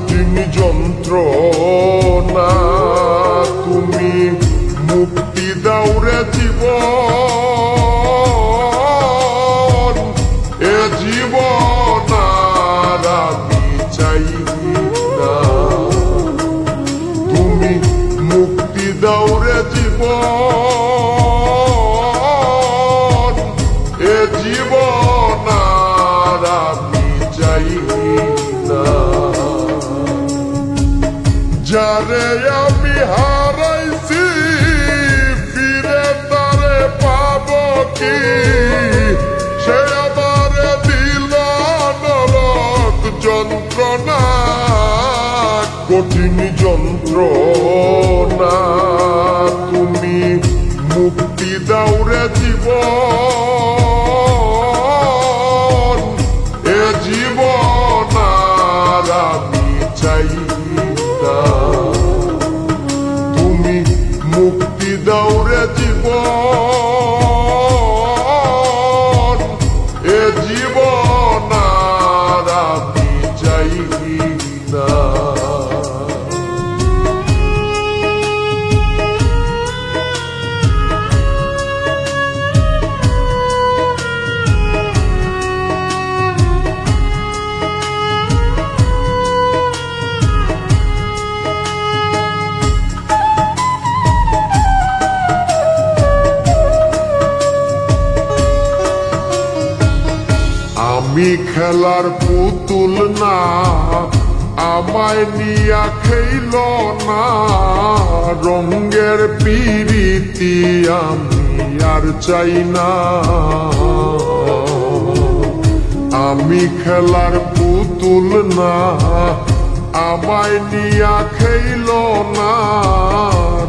কঠিন যন্ত্রণা তুমি মুক্তি দাও রে জীবন এ জীবন আর আমি চাই না তুমি মুক্তি দাও রে জীবন এ জীবন আর আমি চাই না যারে আমি হারাইছি ফিরে তারে পাবো কি সে আমার দিল নরক যন্ত্রণা কঠিন যন্ত্রণা তুমি মুক্তি দাও রে জীবন এ জীবন আর আমি চাই না তুমি মুক্তি দাও রে জীবন এ জীবন আর আমি চাই না আমি খেলার পুতুল না আমায় নিয়া খেইল না রঙের পিরিতি আমি আর চাই না আমি খেলার পুতুল না আমায় নিয়া খেইল না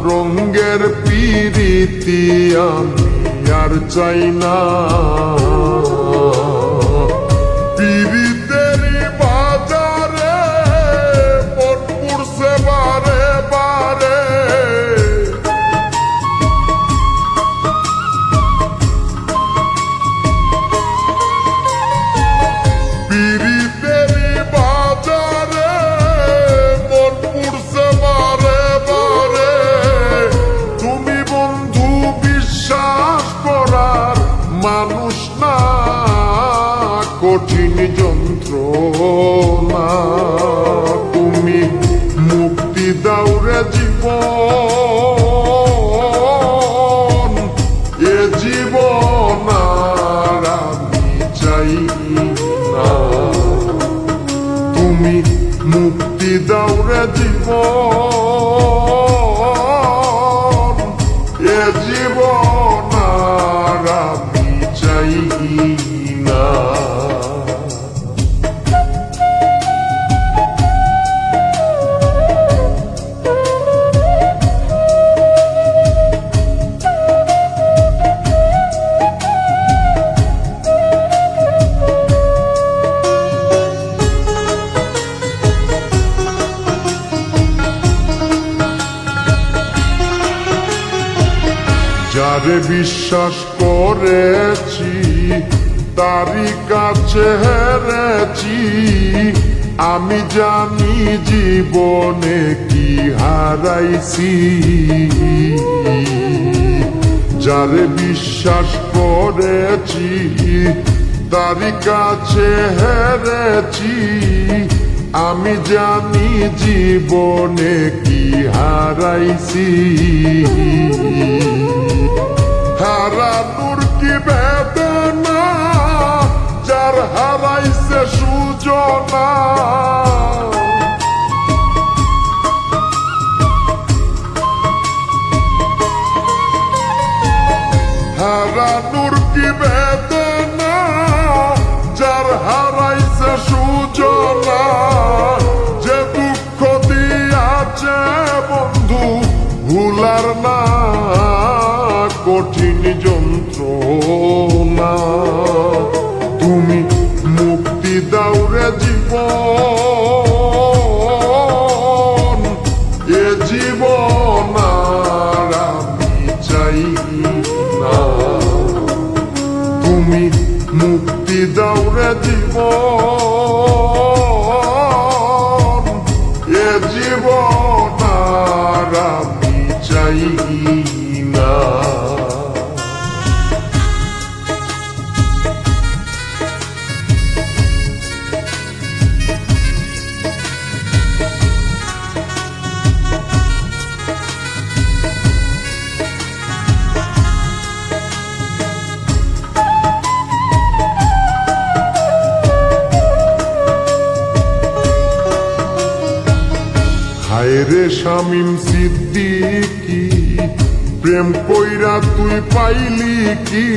রঙের পিরিতি আমি আর চাই না পিরিতেরি বাজারে মন পুড়ছে বারে বারে পিরিতেরি বাজারে মন পুড়ছে বারে বারে তুমি বন্ধু বিশ্বাস করার মানুষ না কঠিন যন্ত্রণা তুমি মুক্তি দাও রে জীবন এ জীবন আর আমি চাই না তুমি মুক্তি দাও রে জীবন এ জীবন আর আমি চাই না যারে বিশ্বাস করেছি তারই কাছে হেরেছি আমি জানি জীবনে কি হারাইছি যারে বিশ্বাস করেছি তারই কাছে হেরেছি আমি জানি জীবনে কি হারাইছি হারানোর কি বেদনা যার হারাইছে সুজনা হারানোর কি বেদনা যার হারাইছে সুজনা যে দুঃখ দিয়াছে বন্ধু ভুলার না কঠিন যন্ত্রণা তুমি মুক্তি দাও রে জীবন এ জীবন আর আমি চাই না তুমি মুক্তি দাও রে জীবন চাই না। হায়রে শামীম সিদ্দিকী, প্রেম কইরা তুই পাইলি কি?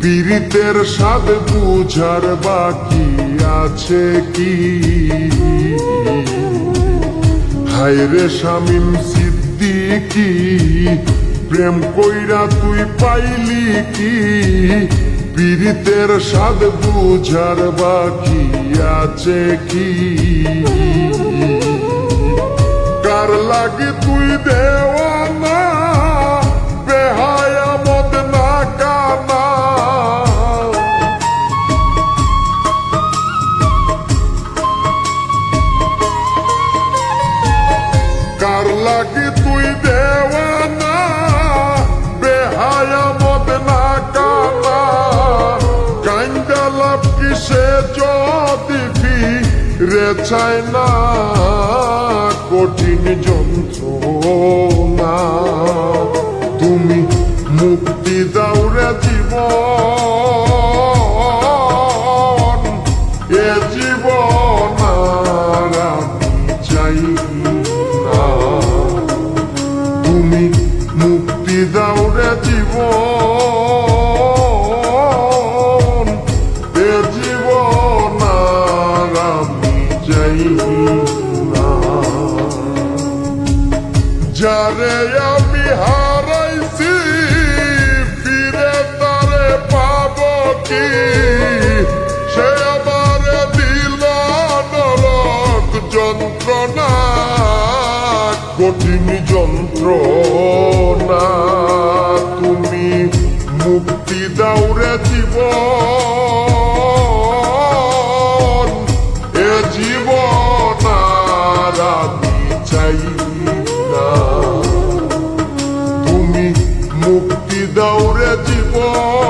পীড়িতের স্বাদ বুঝার বাকি আছে কি? হায়রে শামীম সিদ্দিকী, প্রেম কইরা তুই পাইলি কি? পীড়িতের স্বাদ বুঝার বাকি আছে কি? কার লাগি তুই দেওয়ানা, বেহায়া মদ না কানা? কার লাগি তুই দেওয়ানা, বেহায়া মদ না কানা? কাইন্দা লাভ কিসে যদি ফিরে চায় না? কঠিন যন্ত্রণা তুমি মুক্তি দাও রে জীবন, এ জীবন আর আমি চাই না। তুমি মুক্তি দাও রে জীবন, এ জীবন আর আমি চাই না। যারে আমি হারাইছি ফিরে তারে পাব কি? সে আমার দিল নরক যন্ত্রণা, কঠিন যন্ত্রণা তুমি মুক্তি দাও রে জীবন, এ জীবন আর আমি চাই না। তুমি মুক্তি দাও রে জীবন।